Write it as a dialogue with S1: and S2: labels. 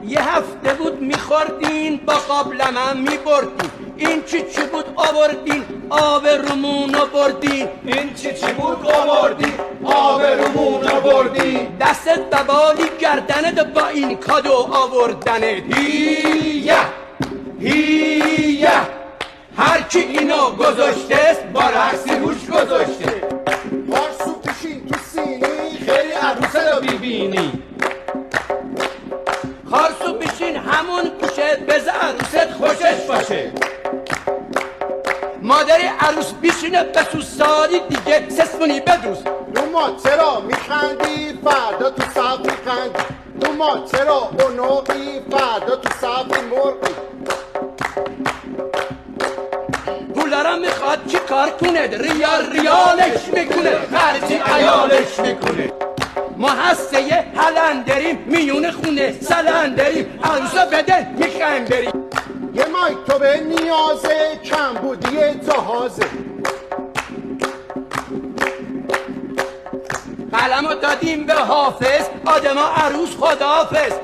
S1: یه هفته بود میخوردین با قابلمم میبردین. این چی بود آوردین آب رومون بردین.
S2: این چی بود آوردی آب رومون بردی.
S1: دستت ببالی گردنت با این کادو آوردنت.
S2: هیه هیه
S1: هر کی اینو گذاشته با رقصی روش گذاشته.
S2: پارسو پیشین تو سینی خیلی عروسه رو ببینی.
S1: خارسو بشین همون گوشه بذار عروست خوشش باشه. مادر عروس بیشینه بسو سالی دیگه سسمونی بدوز.
S2: دوما چرا میخندی فردا تو صف میخندی. دوما چرا اونوقی فردا تو صف مرغی.
S1: پولارم میخواد چی کار کنه ریالش میکنه خرجی عیالش میکنه. ما هسته هلندریم میون خونه سلندریم عروسا بده میخوایم بریم.
S2: یه مایک تو به نیازه کم بودی جهازه.
S1: قلمو دادیم به حافظ آدما عروس خداحافظ.